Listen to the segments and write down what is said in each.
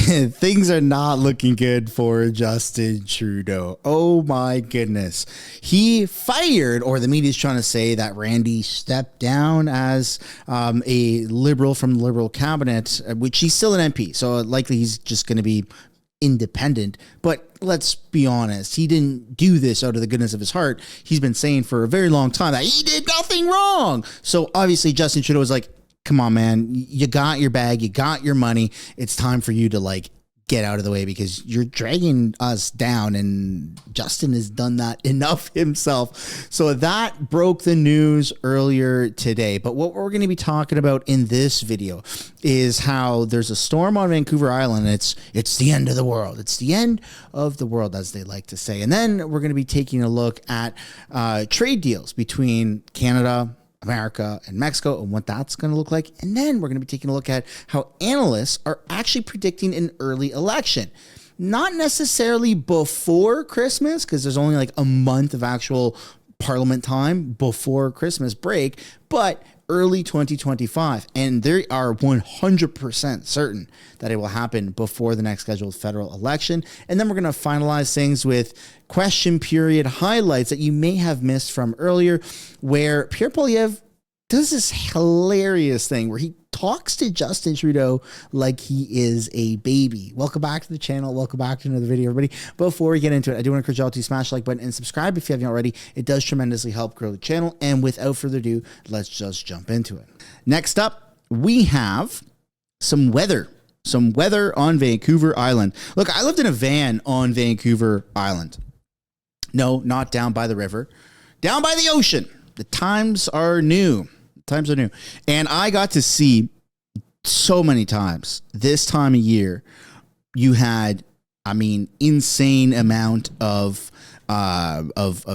things are not looking good for Justin Trudeau. Oh my goodness. He fired, or the media is trying to say that Randy stepped down as a Liberal from the Liberal cabinet, which he's still an MP. So likely he's just going to be independent. But let's be honest, he didn't do this out of the goodness of his heart. He's been saying for a very long time that he did nothing wrong. So obviously Justin Trudeau was like, come on, man, you got your bag, you got your money. It's time for you to like get out of the way because you're dragging us down, and Justin has done that enough himself. So that broke the news earlier today. But what we're going to be talking about in this video is how there's a storm on Vancouver Island. It's the end of the world. It's the end of the world, as they like to say. And then we're going to be taking a look at trade deals between Canada, America, and Mexico, and what that's going to look like. And then we're going to be taking a look at how analysts are actually predicting an early election. Not necessarily before Christmas, because there's only like a month of actual parliament time before Christmas break, but early 2025. And they are 100% certain that it will happen before the next scheduled federal election. And then we're going to finalize things with question period highlights that you may have missed from earlier, where Pierre Poilievre does this hilarious thing where he talks to Justin Trudeau like he is a baby. Welcome back to the channel. Welcome back to another video, everybody. Before we get into it, I do want to encourage you all to smash the like button and subscribe if you haven't already. It does tremendously help grow the channel. And without further ado, let's just jump into it. Next up, we have some weather. Some weather on Vancouver Island. Look, I lived in a van on Vancouver Island. No, not down by the river. Down by the ocean. The times are new. Times are new. And I got to see so many times this time of year, you had, I mean, insane amount of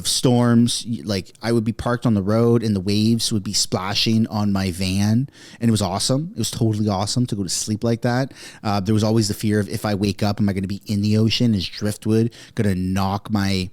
storms. Like I would be parked on the road and the waves would be splashing on my van, and it was awesome. It was totally awesome to go to sleep like that. There was always the fear of, if I wake up, am I going to be in the ocean? Is driftwood going to knock my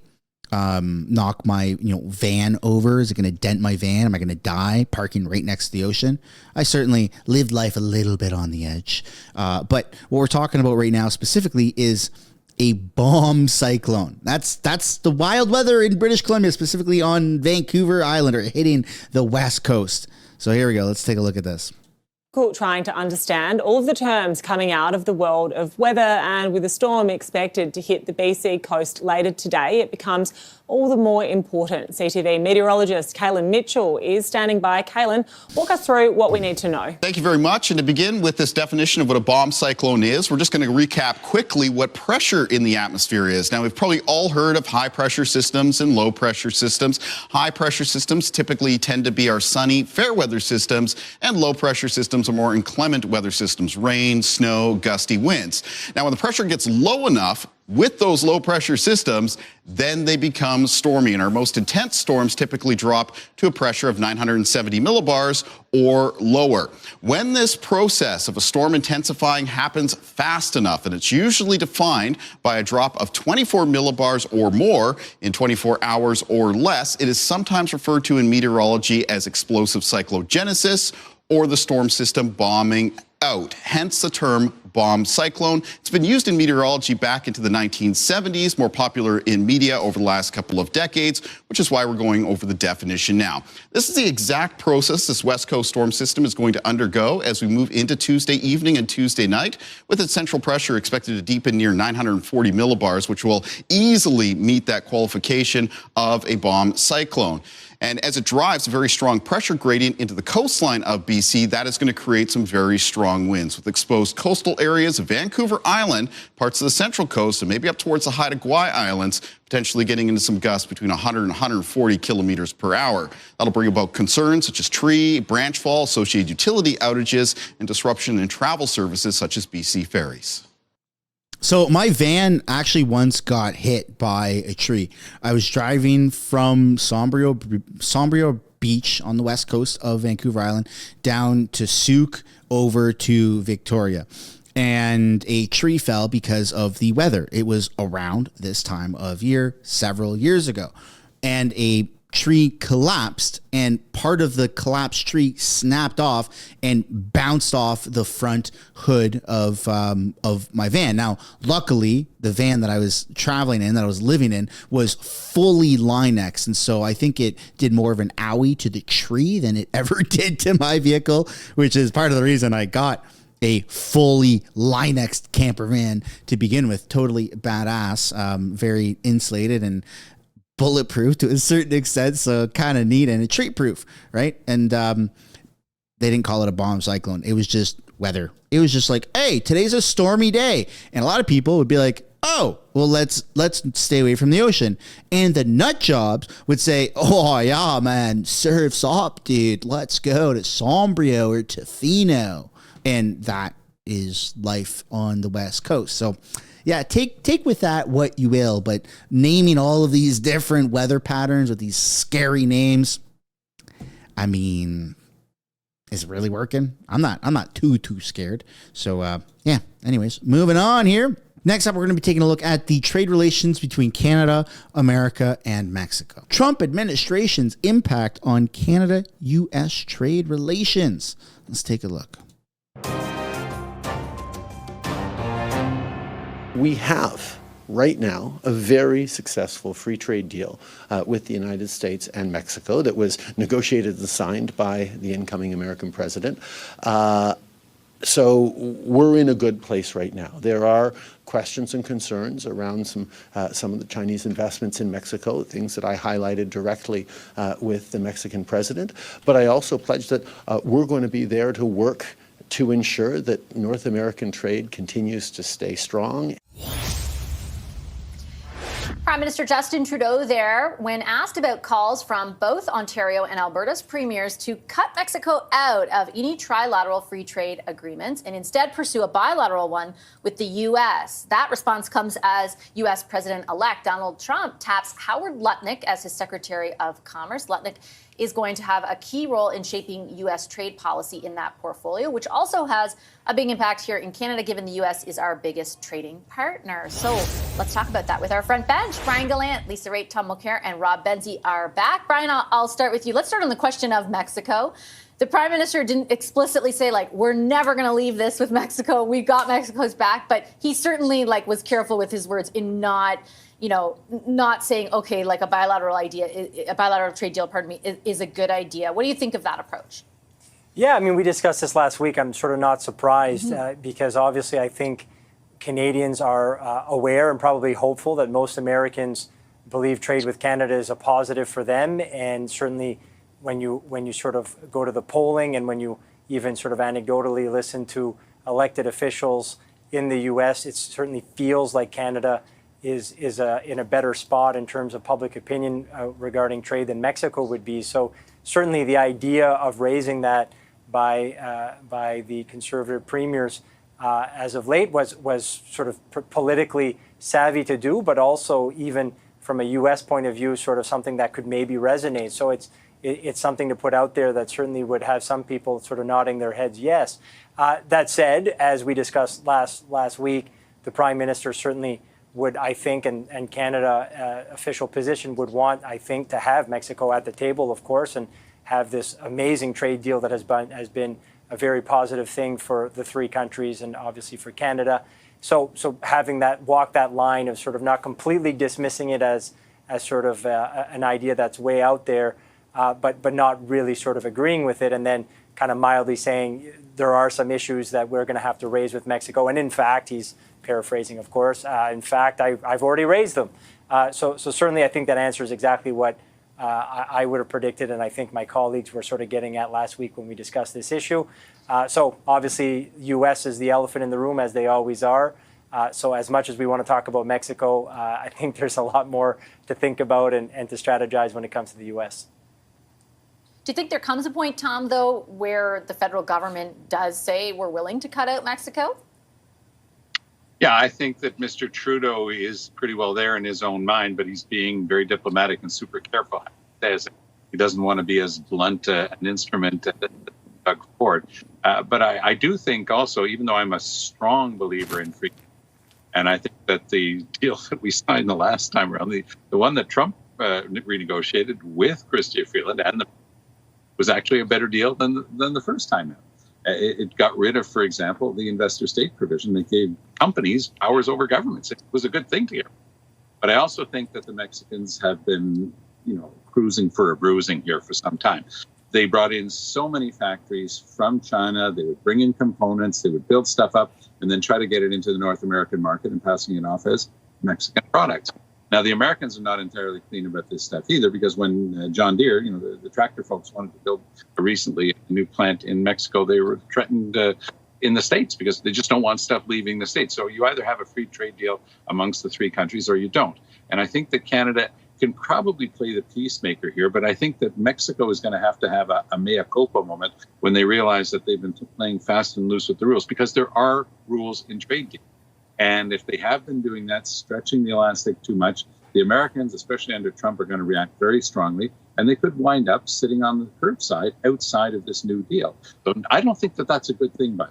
van over? Is it going to dent my van? Am I going to die parking right next to the ocean? I certainly lived life a little bit on the edge. But what we're talking about right now specifically is a bomb cyclone. That's the wild weather in British Columbia, specifically on Vancouver Island, or hitting the west coast. So here we go. Let's take a look at this. Trying to understand all of the terms coming out of the world of weather, and with a storm expected to hit the BC coast later today, it becomes all the more important. CTV meteorologist Kalen Mitchell is standing by. Kalen, walk us through what we need to know. Thank you very much. And to begin with this definition of what a bomb cyclone is, we're just going to recap quickly what pressure in the atmosphere is. Now, we've probably all heard of high pressure systems and low pressure systems. High pressure systems typically tend to be our sunny, fair weather systems, and low pressure systems are more inclement weather systems, rain, snow, gusty winds. Now, when the pressure gets low enough with those low pressure systems, then they become stormy. And our most intense storms typically drop to a pressure of 970 millibars or lower. When this process of a storm intensifying happens fast enough, and it's usually defined by a drop of 24 millibars or more in 24 hours or less, it is sometimes referred to in meteorology as explosive cyclogenesis, or the storm system bombing out, hence the term bomb cyclone. It's been used in meteorology back into the 1970s, more popular in media over the last couple of decades, which is why we're going over the definition now. This is the exact process this West Coast storm system is going to undergo as we move into Tuesday evening and Tuesday night, with its central pressure expected to deepen near 940 millibars, which will easily meet that qualification of a bomb cyclone. And as it drives a very strong pressure gradient into the coastline of BC, that is going to create some very strong winds with exposed coastal areas of Vancouver Island, parts of the central coast, and maybe up towards the Haida Gwaii Islands, potentially getting into some gusts between 100 and 140 kilometers per hour. That'll bring about concerns such as tree, branch fall, associated utility outages, and disruption in travel services such as BC ferries. So my van actually once got hit by a tree. I was driving from Sombrio Beach on the west coast of Vancouver Island down to Souk over to Victoria. And a tree fell because of the weather. It was around this time of year several years ago. And a tree collapsed, and part of the collapsed tree snapped off and bounced off the front hood of my van. Now, luckily, the van that I was traveling in, that I was living in, was fully Line-X, and so I think it did more of an owie to the tree than it ever did to my vehicle, which is part of the reason I got a fully Line-X camper van to begin with. Totally badass, very insulated and bulletproof to a certain extent, so kind of neat, and a treat proof, right? And they didn't call it a bomb cyclone. It was just weather. It was just like, hey, today's a stormy day. And a lot of people would be like, oh, well, let's stay away from the ocean. And the nut jobs would say, oh, yeah, man, surf's up, dude. Let's go to Sombrio or Tofino. And that is life on the West Coast. So yeah, take with that what you will, but naming all of these different weather patterns with these scary names, I mean, is it really working? I'm not too scared. So yeah, anyways, moving on here. Next up, we're going to be taking a look at the trade relations between Canada, America, and Mexico. Trump administration's impact on Canada-U.S. trade relations. Let's take a look. We have, right now, a very successful free trade deal with the United States and Mexico that was negotiated and signed by the incoming American president. So we're in a good place right now. There are questions and concerns around some of the Chinese investments in Mexico, things that I highlighted directly with the Mexican president. But I also pledged that we're going to be there to work to ensure that North American trade continues to stay strong. Prime Minister Justin Trudeau there when asked about calls from both Ontario and Alberta's premiers to cut Mexico out of any trilateral free trade agreements and instead pursue a bilateral one with the U.S. That response comes as U.S. President-elect Donald Trump taps Howard Lutnick as his Secretary of Commerce. Lutnick is going to have a key role in shaping U.S. trade policy in that portfolio, which also has a big impact here in Canada, given the U.S. is our biggest trading partner. So let's talk about that with our front bench. Brian Gallant, Lisa Raitt, Tom Mulcair, and Rob Benzie are back. Brian, I'll start with you. Let's start on the question of Mexico. The Prime Minister didn't explicitly say, we're never going to leave this with Mexico. We've got Mexico's back. But he certainly, was careful with his words in not saying, okay, a bilateral trade deal, is a good idea. What do you think of that approach? Yeah, we discussed this last week. I'm sort of not surprised because obviously I think Canadians are aware and probably hopeful that most Americans believe trade with Canada is a positive for them. And certainly when you sort of go to the polling and when you even sort of anecdotally listen to elected officials in the U.S., it certainly feels like Canada is in a better spot in terms of public opinion regarding trade than Mexico would be. So certainly the idea of raising that by the Conservative premiers as of late was sort of politically savvy to do, but also even from a U.S. point of view, sort of something that could maybe resonate. So it's something to put out there that certainly would have some people sort of nodding their heads yes. That said, as we discussed last week, the Prime Minister certainly would, I think, and Canada official position would want, I think, to have Mexico at the table, of course, and have this amazing trade deal that has been a very positive thing for the three countries and obviously for Canada. So having that walk that line of sort of not completely dismissing it as sort of an idea that's way out there, but not really sort of agreeing with it, and then kind of mildly saying there are some issues that we're going to have to raise with Mexico. And in fact, he's paraphrasing, of course. In fact, I've already raised them. So certainly I think that answers exactly what I would have predicted, and I think my colleagues were sort of getting at last week when we discussed this issue. So obviously, U.S. is the elephant in the room, as they always are. So as much as we want to talk about Mexico, I think there's a lot more to think about and to strategize when it comes to the U.S. Do you think there comes a point, Tom, though, where the federal government does say we're willing to cut out Mexico? Yeah, I think that Mr. Trudeau is pretty well there in his own mind, but he's being very diplomatic and super careful. He doesn't want to be as blunt an instrument as Doug Ford. But I do think also, even though I'm a strong believer in free, and I think that the deal that we signed the last time around, the one that Trump renegotiated with Chrystia Freeland, and was actually a better deal than the first time out. It got rid of, for example, the investor state provision that gave companies powers over governments. It was a good thing to get. But I also think that the Mexicans have been, cruising for a bruising here for some time. They brought in so many factories from China. They would bring in components, they would build stuff up, and then try to get it into the North American market and passing it off as Mexican products. Now, the Americans are not entirely clean about this stuff either, because when John Deere, the tractor folks wanted to build recently a new plant in Mexico, they were threatened in the States because they just don't want stuff leaving the States. So you either have a free trade deal amongst the three countries or you don't. And I think that Canada can probably play the peacemaker here, but I think that Mexico is going to have a mea culpa moment when they realize that they've been playing fast and loose with the rules, because there are rules in trade deals. And if they have been doing that, stretching the elastic too much, the Americans, especially under Trump, are going to react very strongly, and they could wind up sitting on the curbside outside of this new deal. So I don't think that that's a good thing, but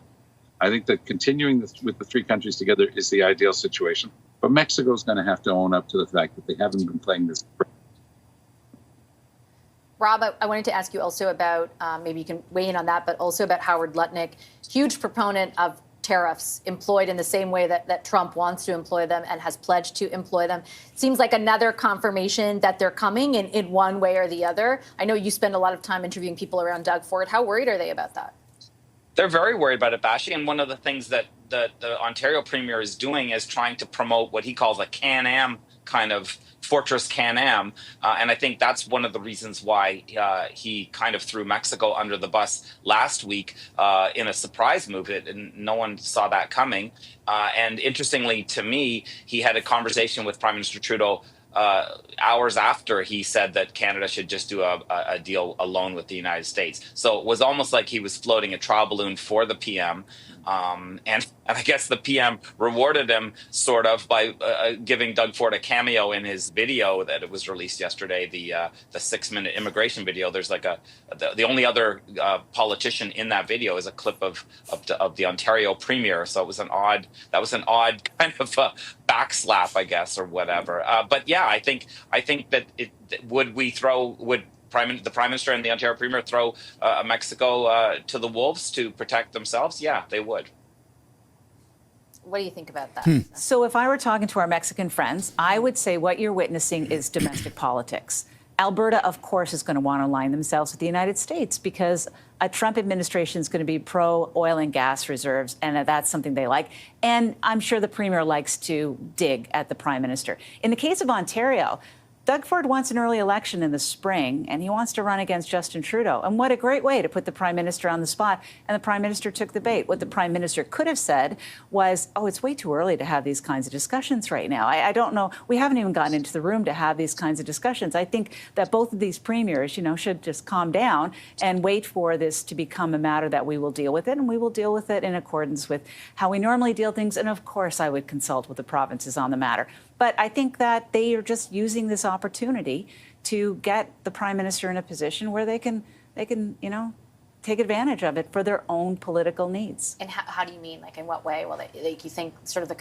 I think that continuing with the three countries together is the ideal situation. But Mexico is going to have to own up to the fact that they haven't been playing this. Rob, I wanted to ask you also about, maybe you can weigh in on that, but also about Howard Lutnick, huge proponent of tariffs employed in the same way that Trump wants to employ them and has pledged to employ them. Seems like another confirmation that they're coming in one way or the other. I know you spend a lot of time interviewing people around Doug Ford. How worried are they about that? They're very worried about it, Bashi. And one of the things that the Ontario Premier is doing is trying to promote what he calls a Can-Am kind of Fortress Can-Am. And I think that's one of the reasons why he kind of threw Mexico under the bus last week in a surprise move. And no one saw that coming. And interestingly to me, he had a conversation with Prime Minister Trudeau hours after he said that Canada should just do a deal alone with the United States. So it was almost like he was floating a trial balloon for the PM. And I guess the PM rewarded him sort of by giving Doug Ford a cameo in his video that it was released yesterday, the 6-minute immigration video. There's like the only other politician in that video is a clip of the Ontario Premier. So it was an odd kind of backslap, I guess, or whatever. But yeah, I think that would the Prime Minister and the Ontario Premier throw Mexico to the wolves to protect themselves? Yeah, they would. What do you think about that? So if I were talking to our Mexican friends, I would say what you're witnessing is domestic politics. Alberta, of course, is going to want to align themselves with the United States because a Trump administration is going to be pro-oil and gas reserves, and that's something they like. And I'm sure the Premier likes to dig at the Prime Minister. In the case of Ontario, Doug Ford wants an early election in the spring, and he wants to run against Justin Trudeau. And what a great way to put the Prime Minister on the spot. And the Prime Minister took the bait. What the Prime Minister could have said was, oh, it's way too early to have these kinds of discussions right now. I don't know. We haven't even gotten into the room to have these kinds of discussions. I think that both of these premiers, should just calm down and wait for this to become a matter that we will deal with it. And we will deal with it in accordance with how we normally deal things. And of course, I would consult with the provinces on the matter. But I think that they are just using this opportunity to get the Prime Minister in a position where they can take advantage of it for their own political needs. And how do you mean? Like, in what way? Well, you think sort of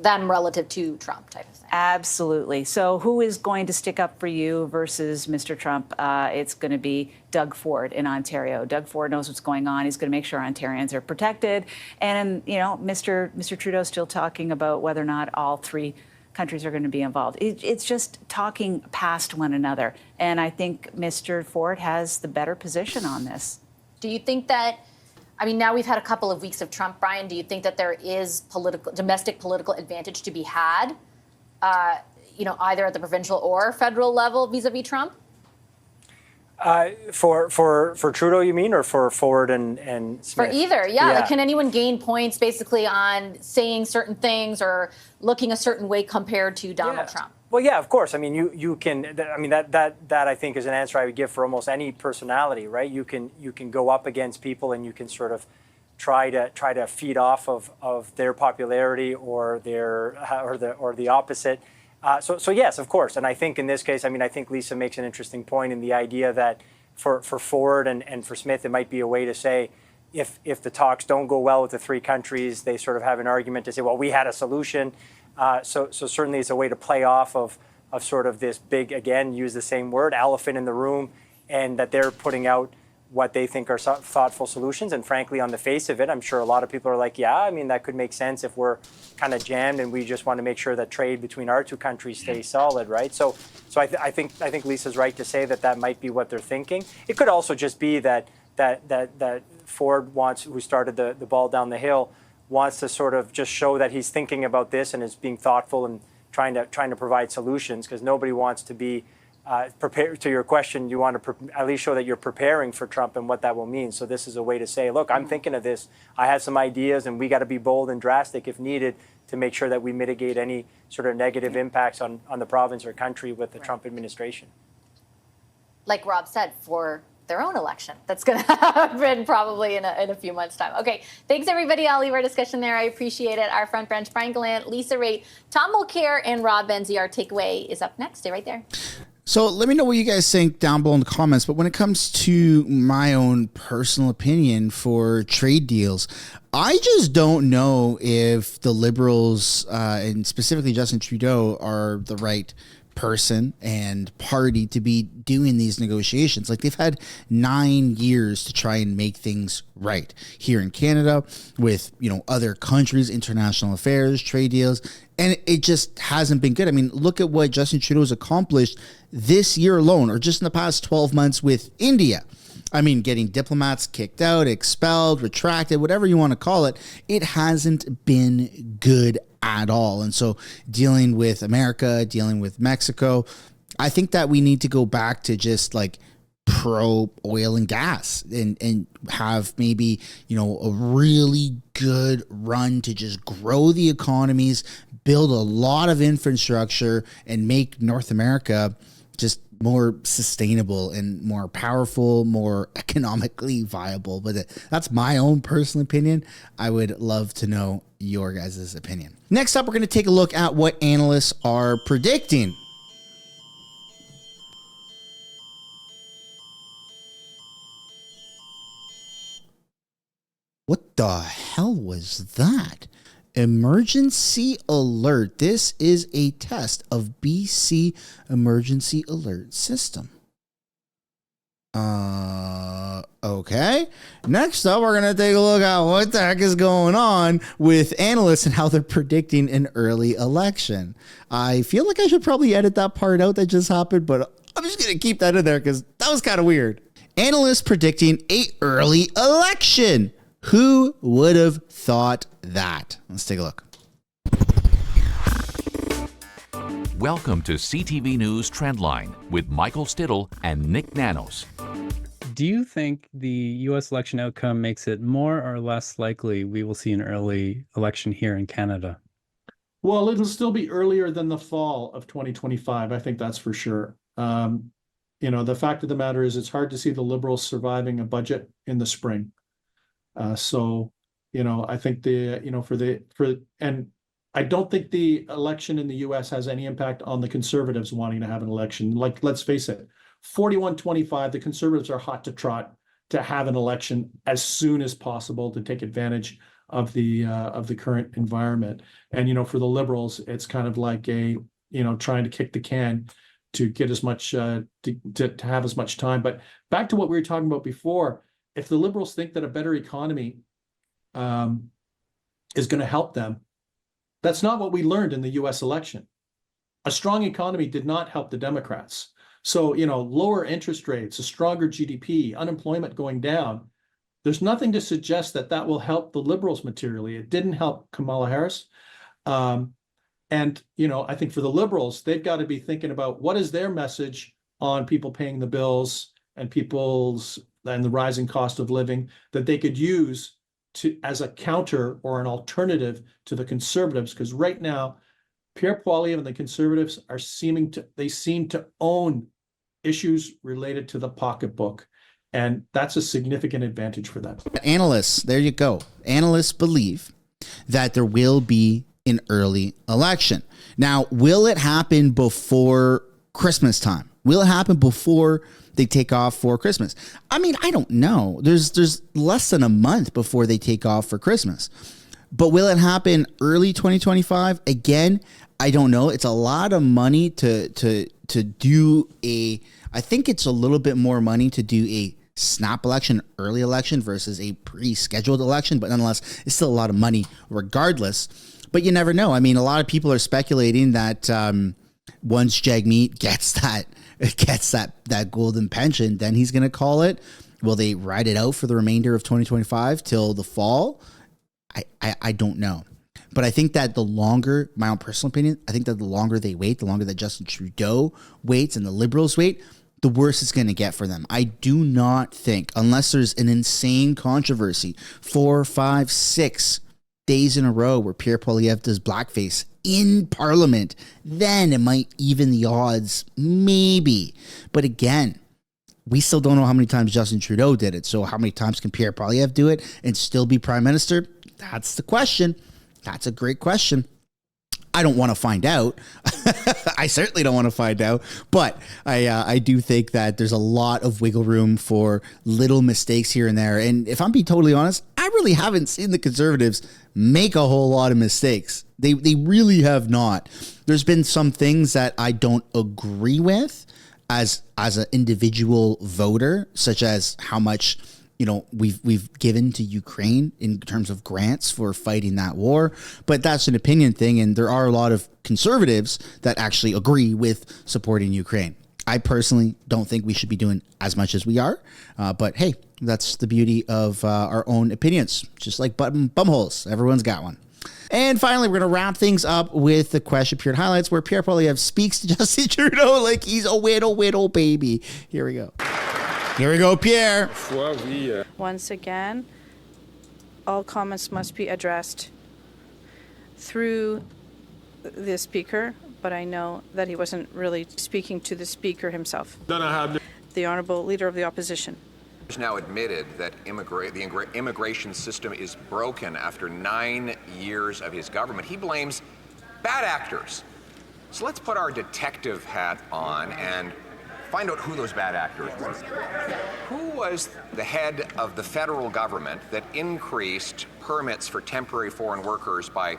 them relative to Trump type of thing? Absolutely. So who is going to stick up for you versus Mr. Trump? It's going to be Doug Ford in Ontario. Doug Ford knows what's going on. He's going to make sure Ontarians are protected. And, Mr. Trudeau's still talking about whether or not all three countries are going to be involved. It's just talking past one another. And I think Mr. Ford has the better position on this. Do you think that, now we've had a couple of weeks of Trump, Brian, do you think that there is domestic political advantage to be had, either at the provincial or federal level vis-a-vis Trump? For Trudeau, you mean, or for Ford and Smith? For either, yeah. Like, can anyone gain points basically on saying certain things or looking a certain way compared to Donald Trump? Well, yeah, of course. You can. That I think is an answer I would give for almost any personality, right? You can go up against people and you can sort of try to feed off of their popularity or the opposite. So yes, of course. And I think in this case, I think Lisa makes an interesting point in the idea that for Ford and for Smith, it might be a way to say, if the talks don't go well with the three countries, they sort of have an argument to say, well, we had a solution. So certainly it's a way to play off of of sort of this big, again, use the same word, elephant in the room, and that they're putting out what they think are thoughtful solutions. And frankly, on the face of it, I'm sure a lot of people are like, yeah, I mean, that could make sense if we're kind of jammed and we just want to make sure that trade between our two countries stays solid, right? So I think Lisa's right to say that might be what they're thinking. It could also just be that Ford who started the ball down the hill, wants to sort of just show that he's thinking about this and is being thoughtful and trying to provide solutions, because nobody wants to be prepared. To your question, you want to at least show that you're preparing for Trump and what that will mean. So this is a way to say, look, I'm thinking of this. I have some ideas, and we got to be bold and drastic if needed to make sure that we mitigate any sort of negative impacts on the province or country with the Trump administration. Like Rob said, for their own election. That's going to happen probably in a few months' time. Okay, thanks everybody. I'll leave our discussion there. I appreciate it. Our front bench, Brian Gallant, Lisa Raitt, Tom Mulcair, and Rob Benzie. Our takeaway is up next. Stay right there. So let me know what you guys think down below in the comments. But when it comes to my own personal opinion for trade deals, I just don't know if the Liberals and specifically Justin Trudeau are the right person and party to be doing these negotiations. Like, they've had 9 years to try and make things right here in Canada with, other countries, international affairs, trade deals, and it just hasn't been good. I mean, look at what Justin Trudeau's accomplished this year alone, or just in the past 12 months with India. I mean, getting diplomats kicked out, expelled, retracted, whatever you want to call it, it hasn't been good at all. And so dealing with America, dealing with Mexico, I think that we need to go back to just like pro oil and gas and have maybe, a really good run to just grow the economies, build a lot of infrastructure, and make North America just more sustainable and more powerful, more economically viable. But that's my own personal opinion. I would love to know your guys' opinion. Next up, we're going to take a look at what analysts are predicting. What the hell was that? Emergency alert. This is a test of BC emergency alert system. Okay. Next up, we're going to take a look at what the heck is going on with analysts and how they're predicting an early election. I feel like I should probably edit that part out that just happened, but I'm just going to keep that in there because that was kind of weird. Analysts predicting an early election. Who would have thought that? Let's take a look. Welcome to CTV News Trendline with Michael Stittle and Nick Nanos. Do you think the U.S. election outcome makes it more or less likely we will see an early election here in Canada? Well, it'll still be earlier than the fall of 2025. I think that's for sure. The fact of the matter is it's hard to see the Liberals surviving a budget in the spring. I think and I don't think the election in the U.S. has any impact on the Conservatives wanting to have an election. Like, let's face it, 41-25, the Conservatives are hot to trot to have an election as soon as possible to take advantage of the current environment. And, for the Liberals, it's kind of like trying to kick the can to get as much, to have as much time. But back to what we were talking about before, if the Liberals think that a better economy is going to help them, that's not what we learned in the U.S. election. A strong economy did not help the Democrats. So, lower interest rates, a stronger GDP, unemployment going down, there's nothing to suggest that that will help the Liberals materially. It didn't help Kamala Harris. I think for the Liberals, they've got to be thinking about what is their message on people paying the bills and the rising cost of living that they could use as a counter or an alternative to the Conservatives. Because right now, Pierre Poilievre and the Conservatives seem to own issues related to the pocketbook. And that's a significant advantage for them. Analysts, there you go. Analysts believe that there will be an early election. Now, will it happen before Christmas time? Will it happen before they take off for Christmas? I mean, I don't know. There's less than a month before they take off for Christmas. But will it happen early 2025? Again, I don't know. It's a lot of money to do I think it's a little bit more money to do a snap election, early election versus a pre-scheduled election, but nonetheless, it's still a lot of money regardless. But you never know. I mean, a lot of people are speculating that once Jagmeet gets that golden pension, then he's going to call it. Will they ride it out for the remainder of 2025 till the fall? I don't know. But I think that the longer, my own personal opinion, I think that the longer they wait, the longer that Justin Trudeau waits and the Liberals wait, the worse it's going to get for them. I do not think, unless there's an insane controversy, 4, 5, 6 days in a row where Pierre Poilievre does blackface in Parliament, then it might even the odds, maybe. But again, we still don't know how many times Justin Trudeau did it. So how many times can Pierre Poilievre do it and still be Prime Minister? That's the question. That's a great question. I don't want to find out. I certainly don't want to find out. But I do think that there's a lot of wiggle room for little mistakes here and there. And if I'm being totally honest, I really haven't seen the Conservatives make a whole lot of mistakes. They really have not. There's been some things that I don't agree with as an individual voter, such as how much we've given to Ukraine in terms of grants for fighting that war. But that's an opinion thing, and there are a lot of conservatives that actually agree with supporting Ukraine. I personally don't think we should be doing as much as we are, but hey, that's the beauty of our own opinions. Just like bumholes, everyone's got one. And finally, we're going to wrap things up with the Question Period highlights, where Pierre Poilievre speaks to Justin Trudeau like he's a widow baby. Here we go. Here we go, Pierre. Once again, all comments must be addressed through the speaker, but I know that he wasn't really speaking to the speaker himself. The Honourable Leader of the Opposition. He's now admitted that the immigration system is broken after 9 years of his government. He blames bad actors. So let's put our detective hat on and find out who those bad actors were. Who was the head of the federal government that increased permits for temporary foreign workers by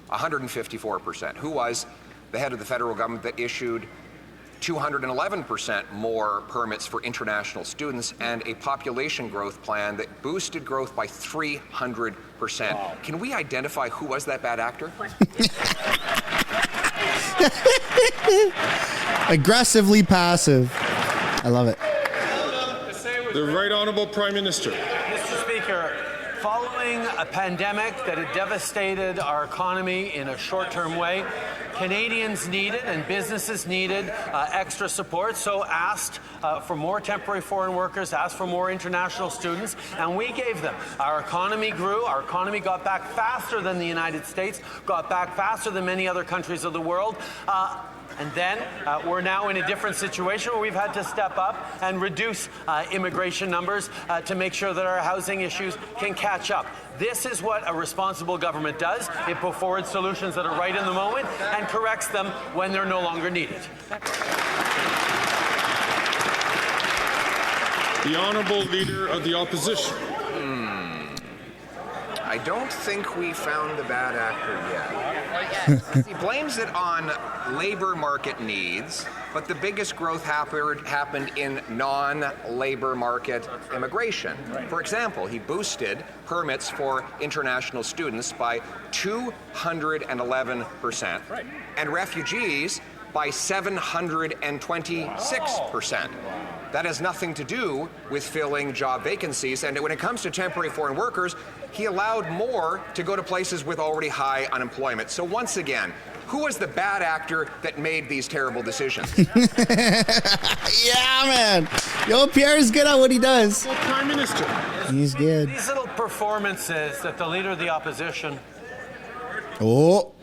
154%? Who was the head of the federal government that issued 211% more permits for international students and a population growth plan that boosted growth by 300%? Wow. Can we identify who was that bad actor? Aggressively passive. I love it. The Right Honourable Prime Minister. Mr. Speaker, following a pandemic that had devastated our economy in a short-term way, Canadians needed and businesses needed extra support, so asked for more temporary foreign workers, asked for more international students, and we gave them. Our economy grew. Our economy got back faster than the United States, got back faster than many other countries of the world. And then we're now in a different situation where we've had to step up and reduce immigration numbers to make sure that our housing issues can catch up. This is what a responsible government does. It puts forward solutions that are right in the moment and corrects them when they're no longer needed. The Honourable Leader of the Opposition. I don't think we found the bad actor yet. He blames it on labor market needs, but the biggest growth happened in non-labor market immigration. For example, he boosted permits for international students by 211%, and refugees by 726%. That has nothing to do with filling job vacancies. And when it comes to temporary foreign workers, he allowed more to go to places with already high unemployment. So once again, who was the bad actor that made these terrible decisions? Yeah, man. Yo, Pierre is good at what he does. Prime Minister. He's good. These little performances that the Leader of the Opposition... Oh.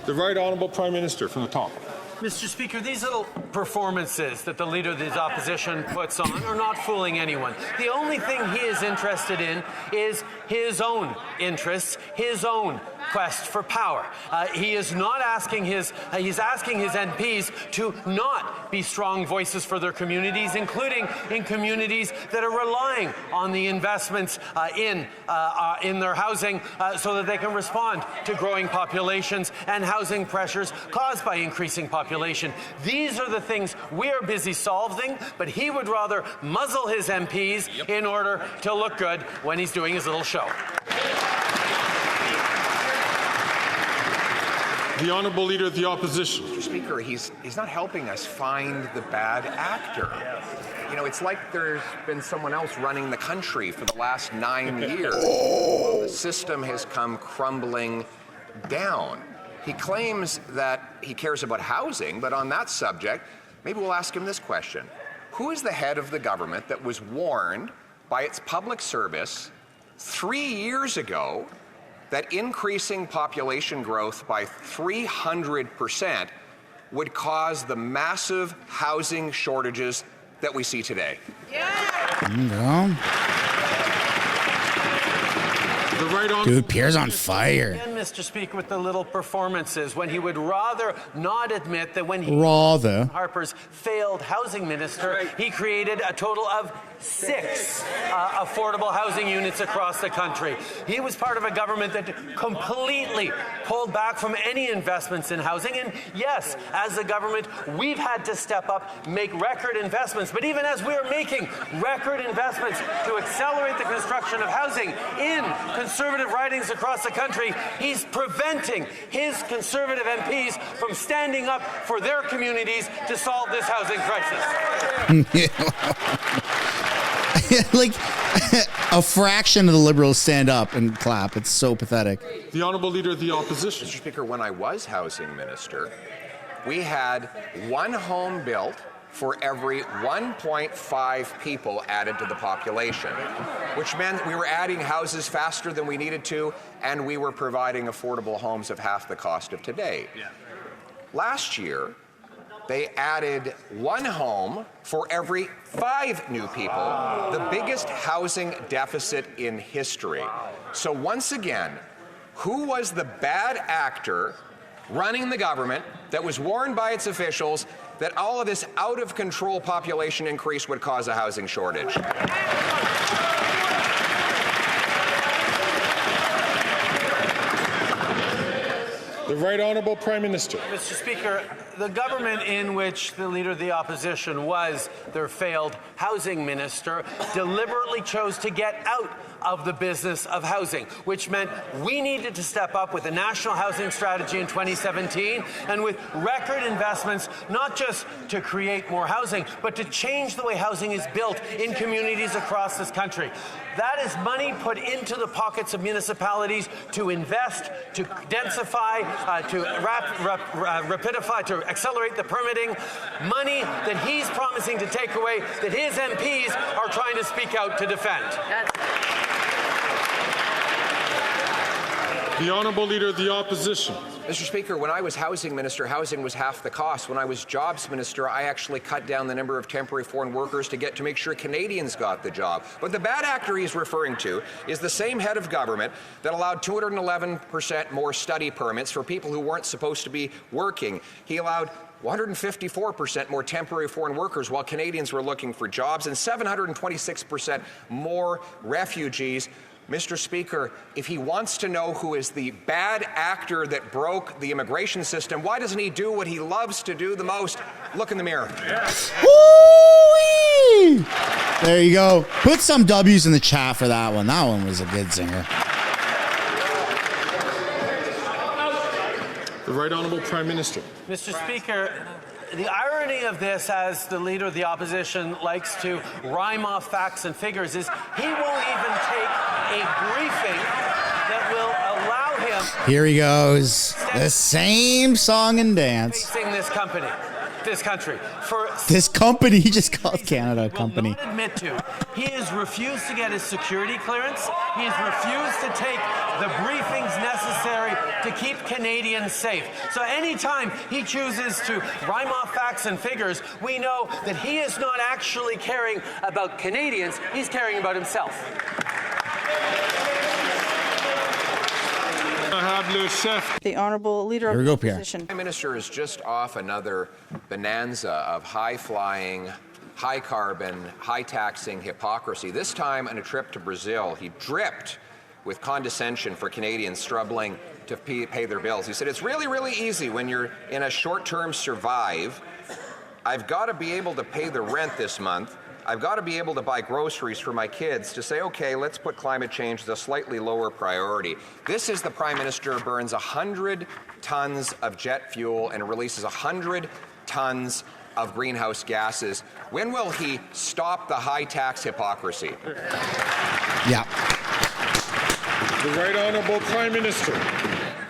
The Right Honourable Prime Minister from the top. Mr. Speaker, these little performances that the Leader of the Opposition puts on are not fooling anyone. The only thing he is interested in is his own interests, his own quest for power. He is not asking he's asking his MPs to not be strong voices for their communities, including in communities that are relying on the investments in their housing so that they can respond to growing populations and housing pressures caused by increasing population. These are the things we are busy solving, but he would rather muzzle his MPs in order to look good when he's doing his little show. The Honourable Leader of the Opposition. Mr. Speaker, he's not helping us find the bad actor. You know, it's like there's been someone else running the country for the last 9 years. The system has come crumbling down. He claims that he cares about housing, but on that subject, maybe we'll ask him this question. Who is the head of the government that was warned by its public service 3 years ago that increasing population growth by 300% would cause the massive housing shortages that we see today? Dude, Pierre's on fire. Again, Mr. Speaker, with the little performances, when he would rather not admit that when he Harper's failed housing minister, he created a total of 6 affordable housing units across the country. He was part of a government that completely pulled back from any investments in housing. And yes, as a government, we've had to step up, make record investments. But even as we are making record investments to accelerate the construction of housing in conservative ridings across the country, he's preventing his conservative MPs from standing up for their communities to solve this housing crisis. Like a fraction of the Liberals stand up and clap. It's so pathetic. The Honourable Leader of the Opposition. Mr. Speaker, when I was housing minister, we had 1 home built for every 1.5 people added to the population, which meant we were adding houses faster than we needed to, and we were providing affordable homes of half the cost of today. Last year, they added 1 home for every 5 new people, the biggest housing deficit in history. So once again, who was the bad actor running the government that was warned by its officials that all of this out-of-control population increase would cause a housing shortage? The Right Honourable Prime Minister. Mr. Speaker, the government in which the Leader of the Opposition was their failed housing minister deliberately chose to get out of the business of housing, which meant we needed to step up with a national housing strategy in 2017 and with record investments, not just to create more housing, but to change the way housing is built in communities across this country. That is money put into the pockets of municipalities to invest, to densify, to rapidify, to accelerate the permitting. Money that he's promising to take away, that his MPs are trying to speak out to defend. The Honourable Leader of the Opposition. Mr. Speaker, when I was housing minister, housing was half the cost. When I was jobs minister, I actually cut down the number of temporary foreign workers to make sure Canadians got the job. But the bad actor he's referring to is the same head of government that allowed 211% more study permits for people who weren't supposed to be working. He allowed 154% more temporary foreign workers while Canadians were looking for jobs, and 726% more refugees. Mr. Speaker, if he wants to know who is the bad actor that broke the immigration system, why doesn't he do what he loves to do the most? Look in the mirror. Woo-wee! There you go. Put some W's in the chat for that one. That one was a good singer. The Right Honourable Prime Minister. Mr. Speaker, the irony of this, as the Leader of the Opposition likes to rhyme off facts and figures, is he won't even take a briefing that will allow him. Here he goes. The same song and dance. Facing this country. This company, he just called Canada a company. Not admit to. He has refused to get his security clearance. He has refused to take the briefings necessary to keep Canadians safe. So anytime he chooses to rhyme off facts and figures, we know that he is not actually caring about Canadians, he's caring about himself. I have The Honourable Leader of the Opposition. The Prime Minister is just off another bonanza of high-flying, high-carbon, high-taxing hypocrisy. This time on a trip to Brazil, he dripped with condescension for Canadians struggling to pay their bills. He said, it's really, really easy when you're in a short-term survive. I've got to be able to pay the rent this month. I've got to be able to buy groceries for my kids to say, okay, let's put climate change as a slightly lower priority. This is the Prime Minister who burns 100 tons of jet fuel and releases 100 tons of greenhouse gases. When will he stop the high tax hypocrisy? Yeah. The Right Honourable Prime Minister.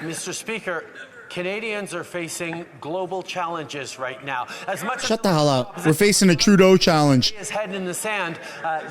Mr. Speaker, Canadians are facing global challenges right now. As much Shut the hell up. We're facing a Trudeau challenge. His head in the sand.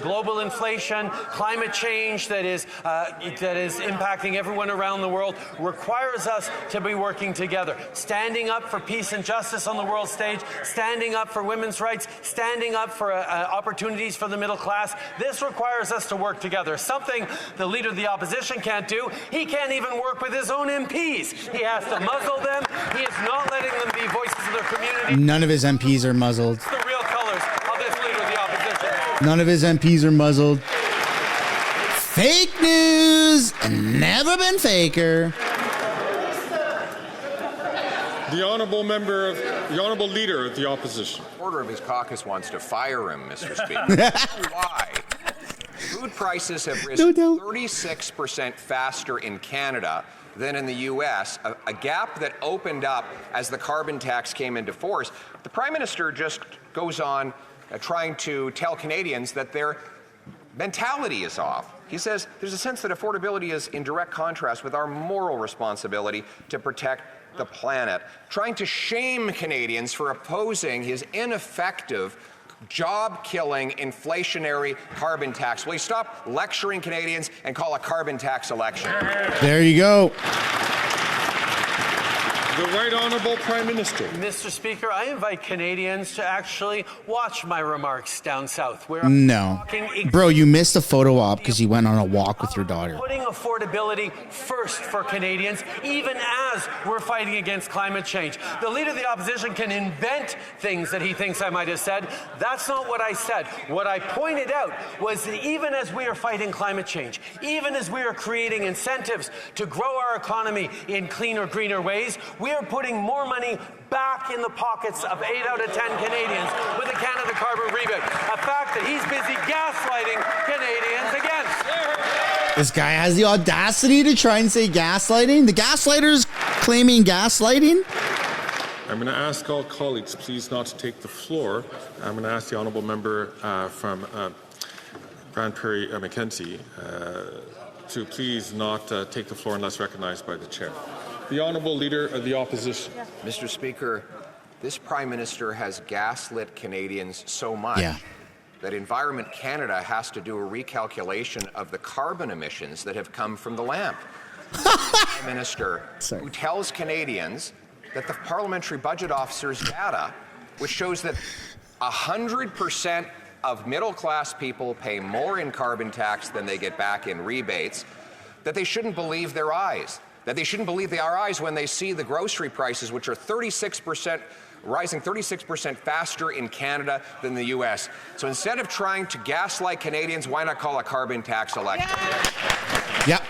Global inflation, climate change that is impacting everyone around the world requires us to be working together, standing up for peace and justice on the world stage, standing up for women's rights, standing up for opportunities for the middle class. This requires us to work together, something the Leader of the Opposition can't do. He can't even work with his own MPs. He has to muzzle them. He is not letting them be voices of their community. None of his MPs are muzzled. It's the real colors of this Leader of the Opposition. None of his MPs are muzzled. Fake news. Never been faker. The Honourable Leader of the Opposition. Order of his caucus wants to fire him, Mr. Speaker. Why? Food prices have risen 36% faster in Canada than in the U.S., a gap that opened up as the carbon tax came into force. The Prime Minister just goes on trying to tell Canadians that their mentality is off. He says there's a sense that affordability is in direct contrast with our moral responsibility to protect the planet, trying to shame Canadians for opposing his ineffective job-killing, inflationary carbon tax. Will you stop lecturing Canadians and call a carbon tax election? There you go. The Right Honourable Prime Minister. Mr. Speaker, I invite Canadians to actually watch my remarks down south. Where No. Bro, you missed a photo op because you went on a walk with your daughter. Putting affordability first for Canadians, even as we're fighting against climate change. The Leader of the Opposition can invent things that he thinks I might have said. That's not what I said. What I pointed out was that even as we are fighting climate change, even as we are creating incentives to grow our economy in cleaner, greener ways, we are putting more money back in the pockets of 8 out of 10 Canadians with the Canada Carbon Rebate. A fact that he's busy gaslighting Canadians again. This guy has the audacity to try and say gaslighting. The gaslighters claiming gaslighting. I'm going to ask all colleagues, please, not to take the floor. I'm going to ask the Honourable Member from Grand Prairie, Mackenzie, to please not take the floor unless recognized by the Chair. The Honourable Leader of the Opposition. Mr. Speaker, this Prime Minister has gaslit Canadians so much that Environment Canada has to do a recalculation of the carbon emissions that have come from the lamp. Prime Minister who tells Canadians that the Parliamentary Budget Officer's data, which shows that 100% of middle-class people pay more in carbon tax than they get back in rebates, that they shouldn't believe their eyes. That they shouldn't believe their eyes when they see the grocery prices, which are rising 36% faster in Canada than the U.S. So instead of trying to gaslight Canadians, why not call a carbon tax election? Yep.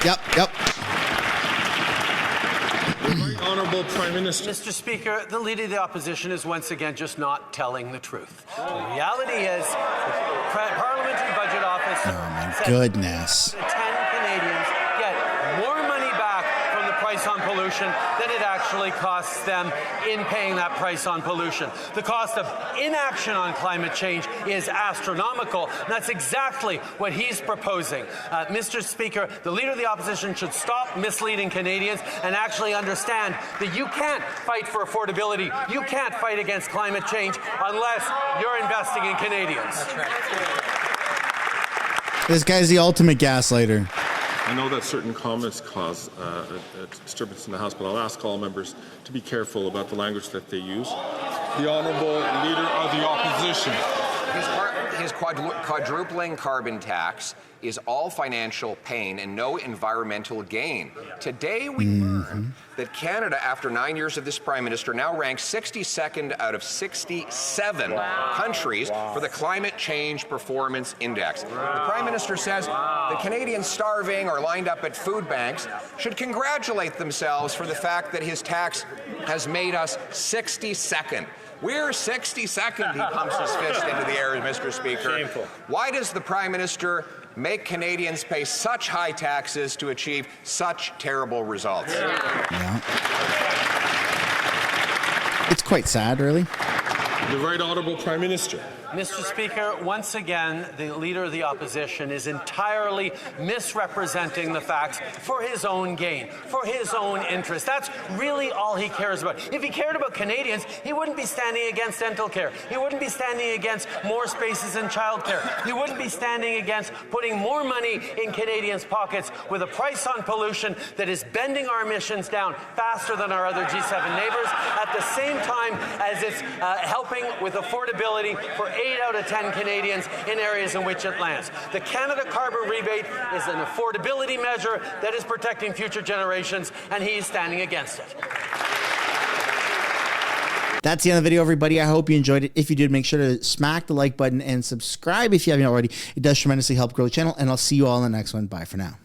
Right Honourable Prime Minister. Mr. Speaker, the Leader of the Opposition is once again just not telling the truth. The reality is, the Parliamentary Budget Office. Oh my goodness. 10 Canadians get more money back from the price on pollution than it actually costs them in paying that price on pollution. The cost of inaction on climate change is astronomical, and that's exactly what he's proposing. Mr. Speaker, the Leader of the Opposition should stop misleading Canadians and actually understand that you can't fight for affordability, you can't fight against climate change unless you're investing in Canadians. That's right. This guy's the ultimate gaslighter. I know that certain comments cause a disturbance in the House, but I'll ask all members to be careful about the language that they use. The Honourable Leader of the Opposition. his quadrupling carbon tax is all financial pain and no environmental gain. Today we learn that Canada, after 9 years of this Prime Minister, now ranks 62nd out of 67 countries for the Climate Change Performance Index. The Prime Minister says the Canadians starving or lined up at food banks should congratulate themselves for the fact that his tax has made us 62nd. We're 62nd, he pumps his fist into the air, Mr. Speaker. Shameful. Why does the Prime Minister make Canadians pay such high taxes to achieve such terrible results? Yeah. It's quite sad, really. The Right Honourable Prime Minister. Mr. Speaker, once again, the Leader of the Opposition is entirely misrepresenting the facts for his own gain, for his own interest. That's really all he cares about. If he cared about Canadians, he wouldn't be standing against dental care. He wouldn't be standing against more spaces in childcare. He wouldn't be standing against putting more money in Canadians' pockets with a price on pollution that is bending our emissions down faster than our other G7 neighbors, at the same time as it's helping with affordability for 8 out of 10 Canadians in areas in which it lands. The Canada Carbon Rebate is an affordability measure that is protecting future generations, and he's standing against it. That's the end of the video, everybody. I hope you enjoyed it. If you did, make sure to smack the like button and subscribe if you haven't already. It does tremendously help grow the channel, and I'll see you all in the next one. Bye for now.